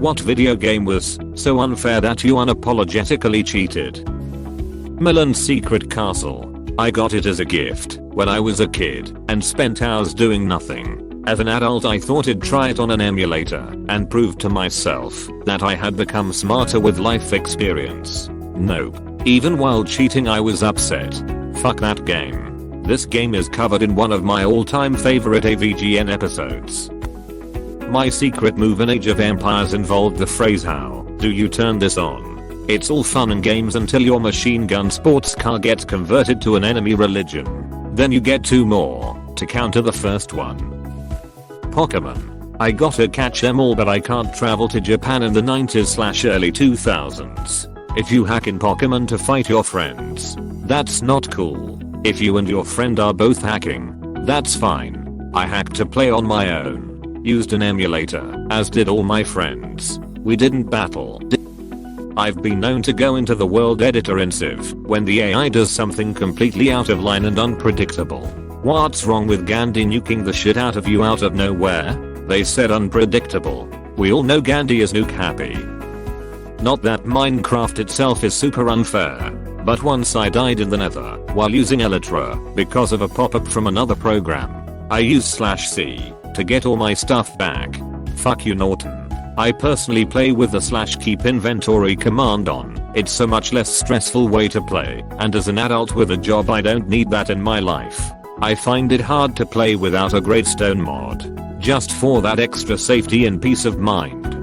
What video game was so unfair that you unapologetically cheated? Milan's Secret Castle. I got it as a gift when I was a kid and spent hours doing nothing. As an adult I thought I'd try it on an emulator and prove to myself that I had become smarter with life experience. Nope. Even while cheating I was upset. Fuck that game. This game is covered in one of my all-time favorite AVGN episodes. My secret move in Age of Empires involved the phrase "how do you turn this on?" It's all fun and games until your machine gun sports car gets converted to an enemy religion. Then you get 2 more to counter the first one. Pokemon. I gotta catch them all but I can't travel to Japan in the 90s/early 2000s. If you hack in Pokemon to fight your friends, that's not cool. If you and your friend are both hacking, that's fine. I hacked to play on my own. Used an emulator, as did all my friends. We didn't battle. I've been known to go into the world editor in Civ when the AI does something completely out of line and unpredictable. What's wrong with Gandhi nuking the shit out of you out of nowhere? They said unpredictable. We all know Gandhi is nuke happy. Not that Minecraft itself is super unfair, but once I died in the nether while using Elytra because of a pop-up from another program. I used /c to get all my stuff back. Fuck you Norton. I personally play with the /keep inventory command on. It's a much less stressful way to play, and as an adult with a job I don't need that in my life. I find it hard to play without a Greystone mod, just for that extra safety and peace of mind.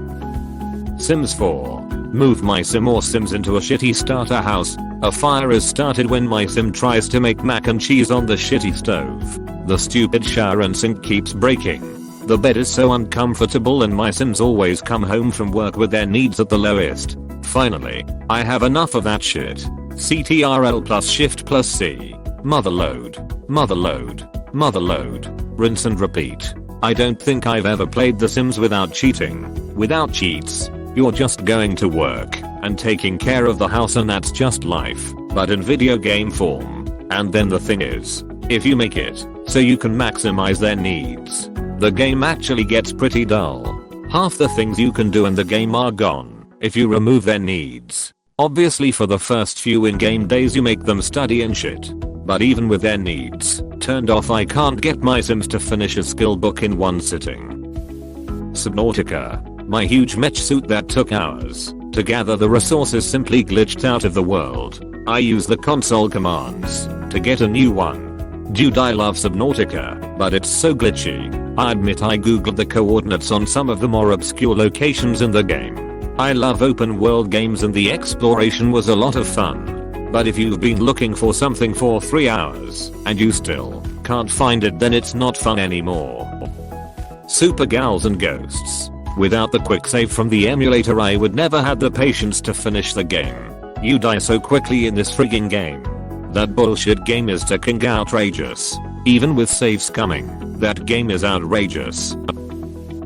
Sims 4. Move my sim or sims into a shitty starter house. A fire is started when my sim tries to make mac and cheese on the shitty stove. The stupid shower and sink keeps breaking. The bed is so uncomfortable and my sims always come home from work with their needs at the lowest. Finally, I have enough of that shit. CTRL plus shift plus C. Motherload. Motherload. Motherload. Rinse and repeat. I don't think I've ever played The Sims without cheating. Without cheats, you're just going to work and taking care of the house and that's just life, but in video game form. And then the thing is, if you make it so you can maximize their needs, the game actually gets pretty dull. Half the things you can do in the game are gone if you remove their needs. Obviously for the first few in-game days you make them study and shit, but even with their needs turned off I can't get my sims to finish a skill book in one sitting. Subnautica. My huge mech suit that took hours to gather the resources simply glitched out of the world. I use the console commands to get a new one. Dude, I love Subnautica, but it's so glitchy. I admit I googled the coordinates on some of the more obscure locations in the game. I love open world games and the exploration was a lot of fun. But if you've been looking for something for 3 hours and you still can't find it, then it's not fun anymore. Super Gals and Ghosts. Without the quick save from the emulator I would never have the patience to finish the game. You die so quickly in this frigging game. That bullshit game is fucking outrageous. Even with saves coming, that game is outrageous.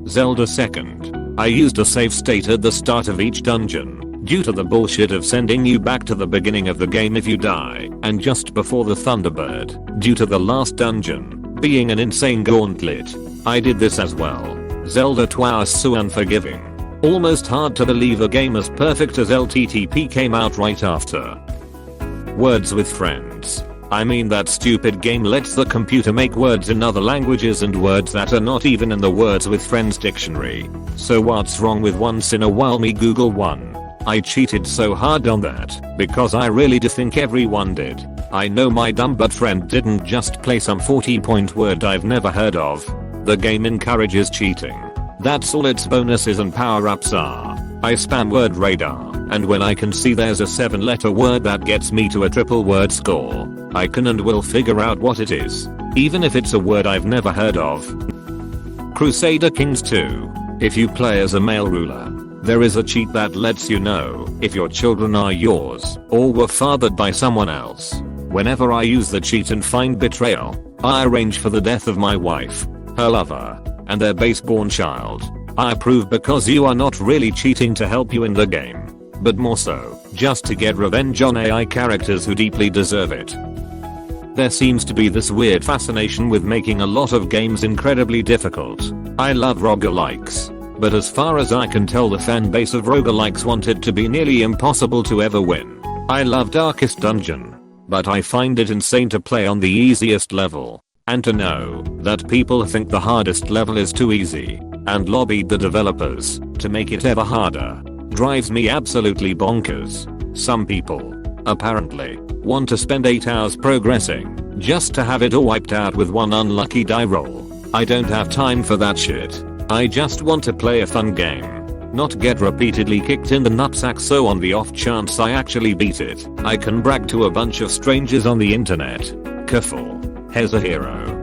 Zelda 2nd. I used a save state at the start of each dungeon, due to the bullshit of sending you back to the beginning of the game if you die, and just before the Thunderbird, due to the last dungeon being an insane gauntlet. I did this as well. Zelda 2 was so unforgiving. Almost hard to believe a game as perfect as LTTP came out right after. Words with Friends. I mean that stupid game lets the computer make words in other languages and words that are not even in the Words with Friends dictionary. So what's wrong with once in a while me Google one? I cheated so hard on that because I really do think everyone did. I know my dumb butt friend didn't just play some 40-point word I've never heard of. The game encourages cheating. That's all its bonuses and power-ups are. I spam word radar, and when I can see there's a 7-letter word that gets me to a triple word score, I can and will figure out what it is, even if it's a word I've never heard of. Crusader Kings 2. If you play as a male ruler, there is a cheat that lets you know if your children are yours or were fathered by someone else. Whenever I use the cheat and find betrayal, I arrange for the death of my wife, her lover, and their baseborn child. I approve because you are not really cheating to help you in the game, but more so, just to get revenge on AI characters who deeply deserve it. There seems to be this weird fascination with making a lot of games incredibly difficult. I love roguelikes, But as far as I can tell, the fan base of roguelikes want it to be nearly impossible to ever win. I love Darkest Dungeon, but I find it insane to play on the easiest level, and to know that people think the hardest level is too easy, and lobbied the developers to make it ever harder, drives me absolutely bonkers. Some people, apparently, want to spend 8 hours progressing just to have it all wiped out with one unlucky die roll. I don't have time for that shit. I just want to play a fun game, not get repeatedly kicked in the nutsack, so on the off chance I actually beat it, I can brag to a bunch of strangers on the internet. Kerfuffle. Here's a hero.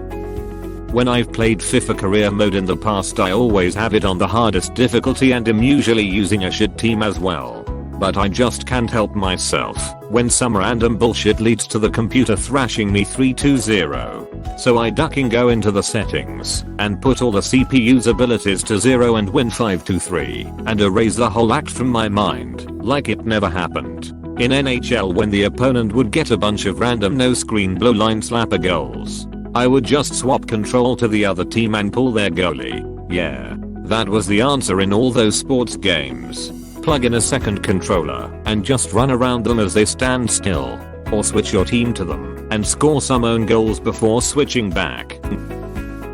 When I've played FIFA career mode in the past, I always have it on the hardest difficulty and am usually using a shit team as well. But I just can't help myself when some random bullshit leads to the computer thrashing me 3-2-0. So I duck and go into the settings and put all the CPU's abilities to 0 and win 5-3 and erase the whole act from my mind like it never happened. In NHL, when the opponent would get a bunch of random no screen blow line slapper goals, I would just swap control to the other team and pull their goalie. Yeah, that was the answer in all those sports games. Plug in a second controller and just run around them as they stand still, or switch your team to them and score some own goals before switching back.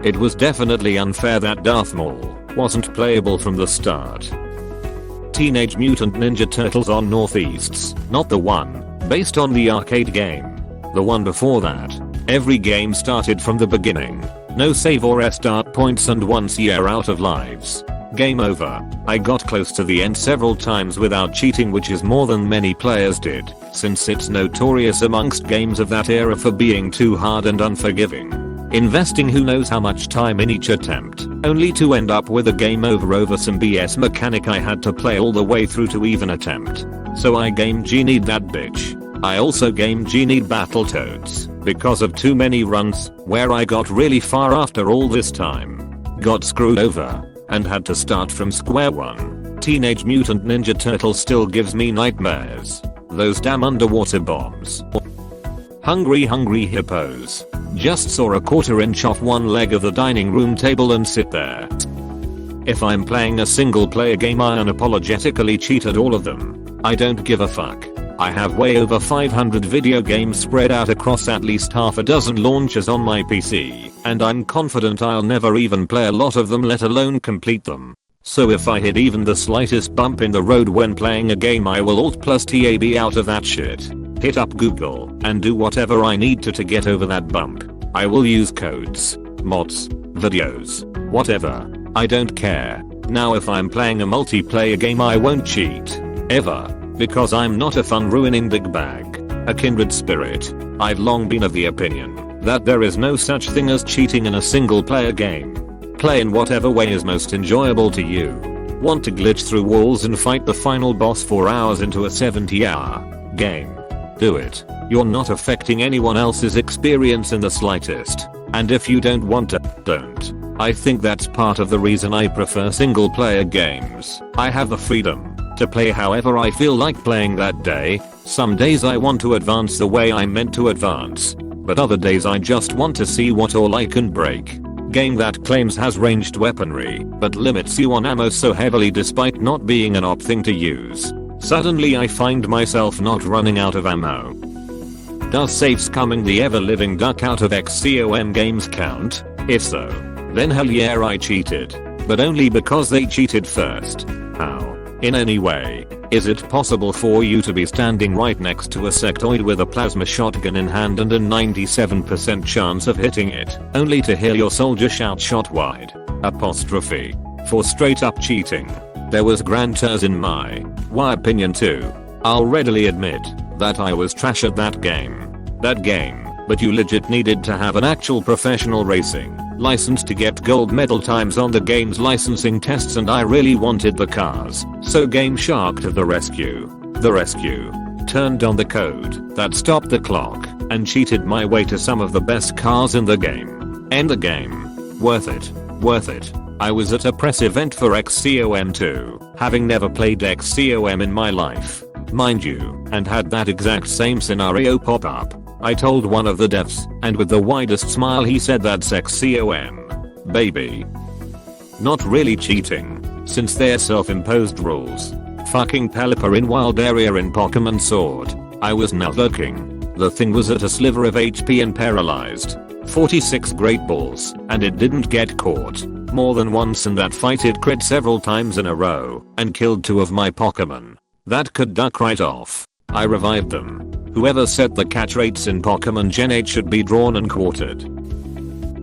It was definitely unfair that Darth Maul wasn't playable from the start. Teenage Mutant Ninja Turtles on Northeasts, not the one based on the arcade game. The one before that. Every game started from the beginning. No save or restart points, and once you're out of lives, game over. I got close to the end several times without cheating, which is more than many players did, since it's notorious amongst games of that era for being too hard and unforgiving. Investing who knows how much time in each attempt, only to end up with a game over some BS mechanic I had to play all the way through to even attempt. So I game Genied that bitch. I also game Genied Battletoads because of too many runs where I got really far after all this time, got screwed over, and had to start from square one. Teenage Mutant Ninja Turtles still gives me nightmares. Those damn underwater bombs. Hungry hippos. Just saw a 1/4 inch off one leg of the dining room table and sit there. If I'm playing a single player game, I unapologetically cheated all of them. I don't give a fuck. I have way over 500 video games spread out across at least half a dozen launchers on my PC, and I'm confident I'll never even play a lot of them, let alone complete them. So if I hit even the slightest bump in the road when playing a game, I will Alt+Tab out of that shit. Hit up Google and do whatever I need to get over that bump. I will use codes, mods, videos, whatever. I don't care. Now if I'm playing a multiplayer game, I won't cheat. Ever. Because I'm not a fun ruining big bag, a kindred spirit. I've long been of the opinion that there is no such thing as cheating in a single player game. Play in whatever way is most enjoyable to you. Want to glitch through walls and fight the final boss 4 hours into a 70-hour game? Do it. You're not affecting anyone else's experience in the slightest. And if you don't want to, don't. I think that's part of the reason I prefer single player games. I have the freedom to play however I feel like playing that day. Some days I want to advance the way I'm meant to advance, but other days I just want to see what all I can break. Game that claims has ranged weaponry, but limits you on ammo so heavily despite not being an op thing to use. Suddenly I find myself not running out of ammo. Does safes coming the ever-living duck out of XCOM games count? If so, then hell yeah, I cheated. But only because they cheated first. How? In any way, is it possible for you to be standing right next to a sectoid with a plasma shotgun in hand and a 97% chance of hitting it, only to hear your soldier shout shot wide? Apostrophe. For straight up cheating. There was grand tours in my opinion too. I'll readily admit that I was trash at that game. But you legit needed to have an actual professional racing license to get gold medal times on the game's licensing tests, and I really wanted the cars. So Game Shark to the rescue. Turned on the code that stopped the clock and cheated my way to some of the best cars in the game. End the game. Worth it. I was at a press event for XCOM 2, having never played XCOM in my life, mind you, and had that exact same scenario pop up. I told one of the devs, and with the widest smile he said, "That's XCOM, baby." Not really cheating, since they're self-imposed rules. Fucking Pelipper in wild area in Pokemon Sword. I was not looking. The thing was at a sliver of HP and paralyzed. 46 great balls, and it didn't get caught. More than once in that fight it crit several times in a row, and killed 2 of my Pokemon. That could duck right off. I revived them. Whoever set the catch rates in Pokemon Gen 8 should be drawn and quartered.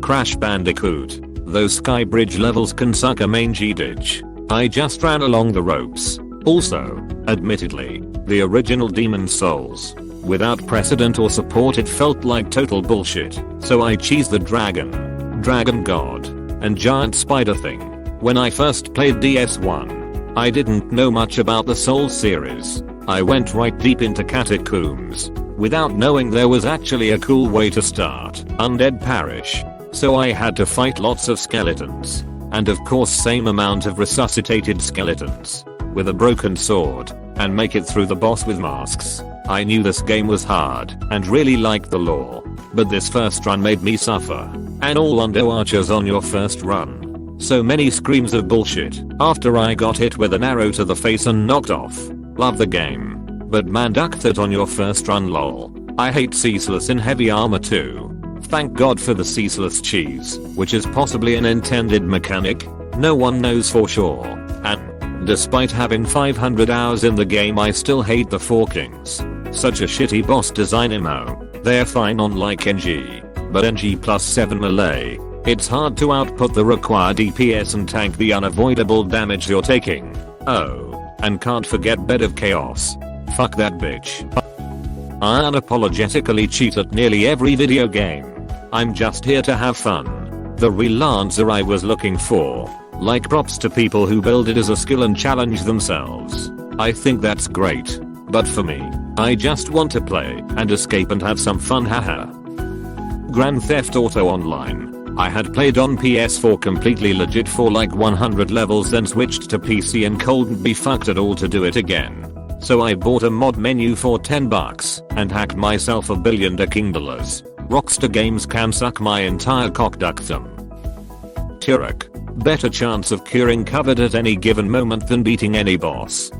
Crash Bandicoot. Those sky bridge levels can suck a mangy ditch. I just ran along the ropes. Also, admittedly, the original Demon Souls. Without precedent or support it felt like total bullshit, so I cheesed the Dragon God, and Giant Spider thing. When I first played DS1, I didn't know much about the Souls series. I went right deep into Catacombs, without knowing there was actually a cool way to start Undead Parish. So I had to fight lots of skeletons, and of course same amount of resuscitated skeletons, with a broken sword, and make it through the boss with masks. I knew this game was hard, and really liked the lore, but this first run made me suffer. And all Undo archers on your first run. So many screams of bullshit after I got hit with an arrow to the face and knocked off. Love the game, but man, duck that on your first run, lol. I hate ceaseless in heavy armor too. Thank God for the ceaseless cheese, which is possibly an intended mechanic. No one knows for sure. And despite having 500 hours in the game, I still hate the Four Kings. Such a shitty boss design MO. They're fine on like NG, but NG plus 7 melee. It's hard to output the required DPS and tank the unavoidable damage you're taking. Oh, and can't forget Bed of Chaos. Fuck that bitch. I unapologetically cheat at nearly every video game. I'm just here to have fun. The real answer I was looking for. Like, props to people who build it as a skill and challenge themselves. I think that's great. But for me, I just want to play and escape and have some fun, haha. Grand Theft Auto Online. I had played on PS4 completely legit for like 100 levels, then switched to PC and couldn't be fucked at all to do it again. So I bought a mod menu for $10 and hacked myself $1 billion $. Rockstar Games can suck my entire cockducktham. Turek. Better chance of curing covered at any given moment than beating any boss.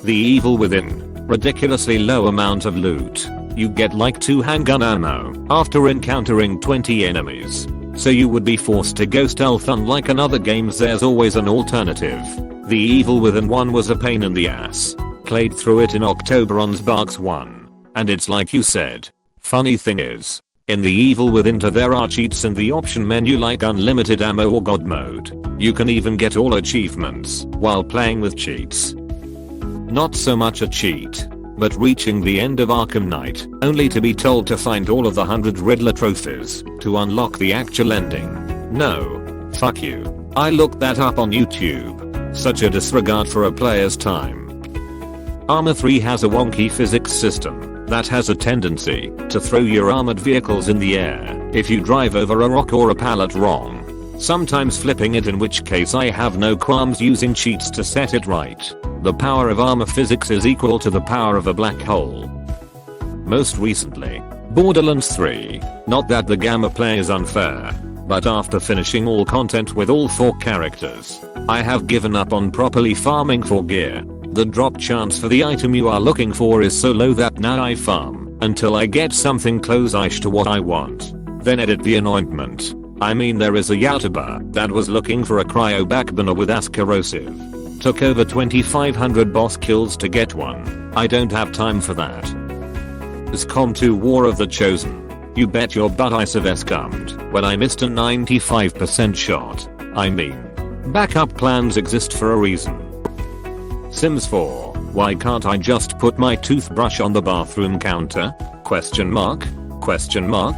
The Evil Within. Ridiculously low amount of loot. You get like 2 handgun ammo after encountering 20 enemies. So you would be forced to go stealth. Unlike in other games, there's always an alternative. The Evil Within 1 was a pain in the ass. Played through it in October on Xbox One. And it's like you said. Funny thing is, in The Evil Within 2 there are cheats in the option menu like unlimited ammo or God mode. You can even get all achievements while playing with cheats. Not so much a cheat, but reaching the end of Arkham Knight only to be told to find all of the 100 Riddler trophies to unlock the actual ending. No. Fuck you. I looked that up on YouTube. Such a disregard for a player's time. Armor 3 has a wonky physics system that has a tendency to throw your armored vehicles in the air if you drive over a rock or a pallet wrong. Sometimes flipping it, in which case I have no qualms using cheats to set it right. The power of armor physics is equal to the power of a black hole. Most recently, Borderlands 3. Not that the gameplay is unfair, but after finishing all content with all 4 characters, I have given up on properly farming for gear. The drop chance for the item you are looking for is so low that now I farm until I get something close-ish to what I want. Then edit the anointment. I mean, there is a YouTuber that was looking for a cryo backburner with Ascorrosive. Took over 2500 boss kills to get one. I don't have time for that. XCOM 2 War of the Chosen. You bet your butt I scummed when I missed a 95% shot. I mean, backup plans exist for a reason. Sims 4. Why can't I just put my toothbrush on the bathroom counter? Question mark? Question mark?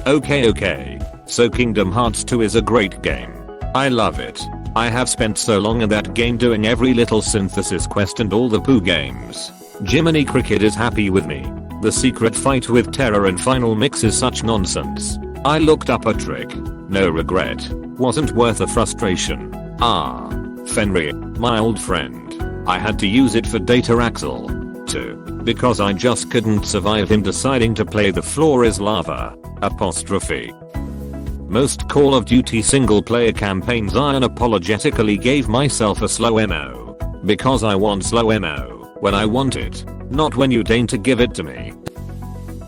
Okay. So Kingdom Hearts 2 is a great game. I love it. I have spent so long in that game doing every little synthesis quest and all the Pooh games. Jiminy Cricket is happy with me. The secret fight with Terror in Final Mix is such nonsense. I looked up a trick. No regret. Wasn't worth the frustration. Fenrir, my old friend. I had to use it for Data Axel too, because I just couldn't survive him deciding to play The Floor is Lava. Most Call of Duty single player campaigns I unapologetically gave myself a slow MO. Because I want slow MO when I want it, not when you deign to give it to me.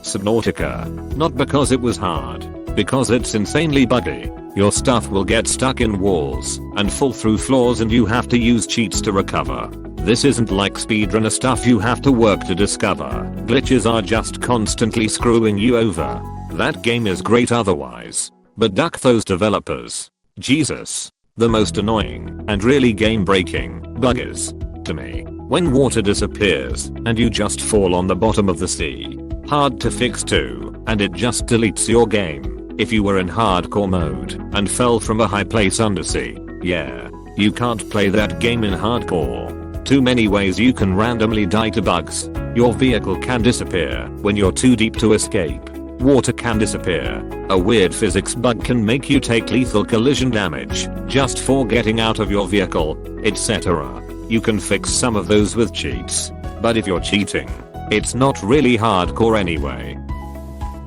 Subnautica. Not because it was hard, because it's insanely buggy. Your stuff will get stuck in walls and fall through floors and you have to use cheats to recover. This isn't like speedrunner stuff you have to work to discover. Glitches are just constantly screwing you over. That game is great otherwise. But duck those developers. Jesus. The most annoying and really game breaking bug is, to me, when water disappears and you just fall on the bottom of the sea. Hard to fix too, and it just deletes your game. If you were in hardcore mode and fell from a high place undersea, yeah, you can't play that game in hardcore. Too many ways you can randomly die to bugs. Your vehicle can disappear when you're too deep to escape. Water can disappear. A weird physics bug can make you take lethal collision damage just for getting out of your vehicle, etc. You can fix some of those with cheats, but if you're cheating, it's not really hardcore anyway.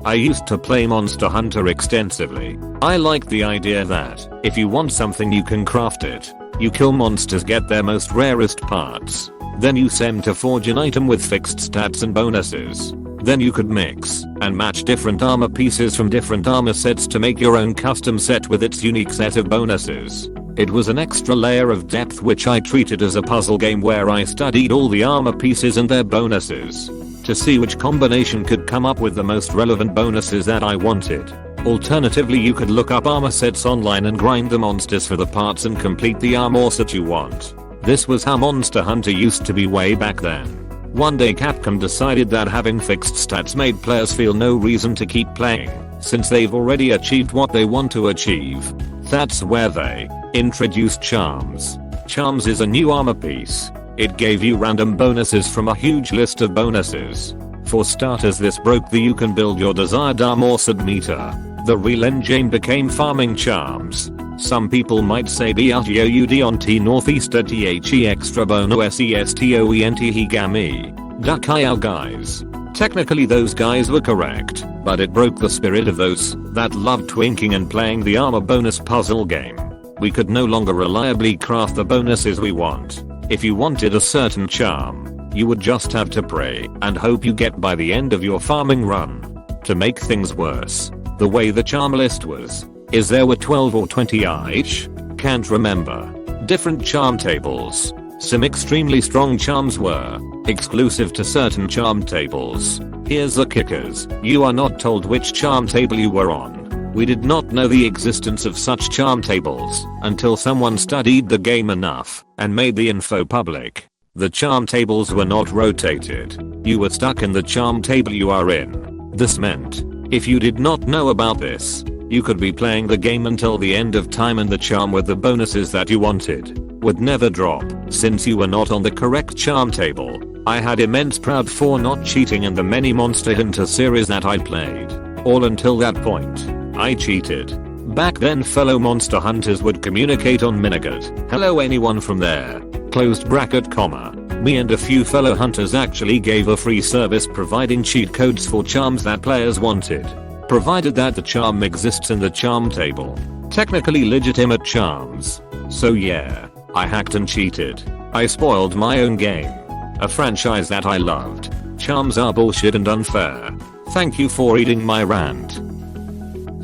I used to play Monster Hunter extensively. I liked the idea that if you want something you can craft it. You kill monsters, get their most rarest parts. Then you send to forge an item with fixed stats and bonuses. Then you could mix and match different armor pieces from different armor sets to make your own custom set with its unique set of bonuses. It was an extra layer of depth which I treated as a puzzle game where I studied all the armor pieces and their bonuses to see which combination could come up with the most relevant bonuses that I wanted. Alternatively, you could look up armor sets online and grind the monsters for the parts and complete the armor set you want. This was how Monster Hunter used to be way back then. One day Capcom decided that having fixed stats made players feel no reason to keep playing, since they've already achieved what they want to achieve. That's where they introduced charms. Charms is a new armor piece. It gave you random bonuses from a huge list of bonuses. For starters, this broke the you can build your desired armor set meter. The real engine became farming charms. Some people might say BRTOUD on T northeaster THE extra bono SESTOENT higami. Duckile guys. Technically those guys were correct, but it broke the spirit of those that loved twinking and playing the armor bonus puzzle game. We could no longer reliably craft the bonuses we want. If you wanted a certain charm, you would just have to pray and hope you get by the end of your farming run. To make things worse, the way the charm list was, is there were 12 or 20 each? Can't remember. Different charm tables. Some extremely strong charms were exclusive to certain charm tables. Here's the kickers. You are not told which charm table you were on. We did not know the existence of such charm tables until someone studied the game enough and made the info public. The charm tables were not rotated. You were stuck in the charm table you are in. This meant, if you did not know about this, you could be playing the game until the end of time and the charm with the bonuses that you wanted would never drop since you were not on the correct charm table. I had immense pride for not cheating in the many Monster Hunter series that I played. All until that point, I cheated. Back then fellow Monster Hunters would communicate on Minigat. Hello anyone from there. Closed bracket comma. Me and a few fellow hunters actually gave a free service providing cheat codes for charms that players wanted. Provided that the charm exists in the charm table. Technically legitimate charms. So yeah, I hacked and cheated. I spoiled my own game. A franchise that I loved. Charms are bullshit and unfair. Thank you for reading my rant.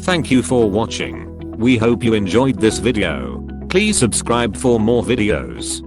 Thank you for watching. We hope you enjoyed this video. Please subscribe for more videos.